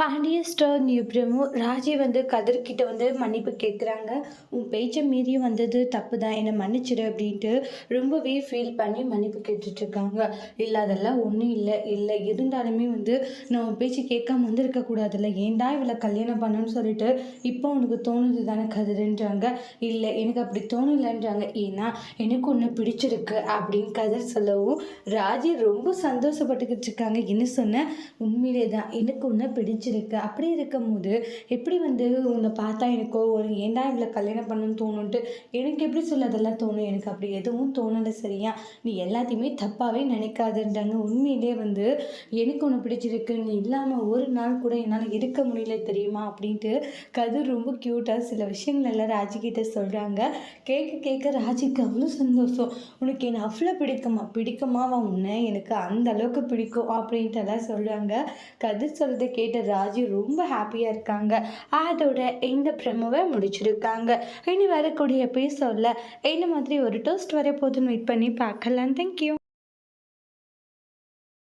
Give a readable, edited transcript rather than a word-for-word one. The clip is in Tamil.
பாண்டியஸ்டர் நியூப்ரமும் ராஜி கதிர்கிட்ட மன்னிப்பு கேட்குறாங்க. உன் பேச்சை மீறி வந்தது தப்பு தான், என்னை மன்னிச்சிடு அப்படின்ட்டு ரொம்பவே ஃபீல் பண்ணி மன்னிப்பு கேட்டுட்ருக்காங்க. இல்லை அதெல்லாம் ஒன்றும் இல்லை இல்லை இருந்தாலுமே நான் உன் பேச்சு கேட்காம வந்திருக்கக்கூடாதுல்ல, ஏன்டா இவளை கல்யாணம் பண்ணணும்னு சொல்லிட்டு இப்போ உனக்கு தோணுது தானே கதிர்ன்றாங்க. இல்லை எனக்கு அப்படி தோணலைன்றாங்க. ஏன்னா எனக்கு ஒன்று பிடிச்சிருக்கு அப்படின்னு கதிர் சொல்லவும் ராஜி ரொம்ப சந்தோஷப்பட்டுக்கிட்டு இருக்காங்க. என்ன சொன்ன, உண்மையிலே தான் எனக்கு ஒன்று பிடிச்சிருக்கு. அப்படி இருக்கும்போது எப்படி உன்னை பார்த்தா எனக்கோ ஒரு ஏன்டா இவ்வளோ கல்யாணம் பண்ணணும்னு தோணுன்ட்டு எனக்கு எப்படி சொல்ல அதெல்லாம் தோணும், எனக்கு அப்படி எதுவும் தோணலை சரியா, நீ எல்லாத்தையுமே தப்பாகவே நினைக்காதுன்றாங்க. உண்மையிலே எனக்கு ஒன்று பிடிச்சிருக்கு, நீ இல்லாமல் ஒரு நாள் கூட என்னால் இருக்க முடியல தெரியுமா அப்படின்ட்டு கதிர் ரொம்ப க்யூட்டாக சில விஷயங்கள் எல்லாம் ராஜிக்கிட்ட சொல்கிறாங்க. கேட்க கேட்க ராஜிக்கு அவ்வளோ சந்தோஷம். உனக்கு என்னை அவ்வளோ பிடிக்குமாவா உன்னை, எனக்கு அந்த அளவுக்கு பிடிக்கும் அப்படின்ட்டு எல்லாம் சொல்கிறாங்க. கதிர் சொல்றதை கேட்ட ராஜு ரொம்ப ஹாப்பியாக இருக்காங்க. அதோட இந்த ப்ரெமோவை முடிச்சிருக்காங்க. இனி வரக்கூடிய எபிசோடில் இந்த மாதிரி ஒரு டோஸ்ட் வர போதுன்னு வெயிட் பண்ணி பார்க்கலாம். தேங்க்யூ.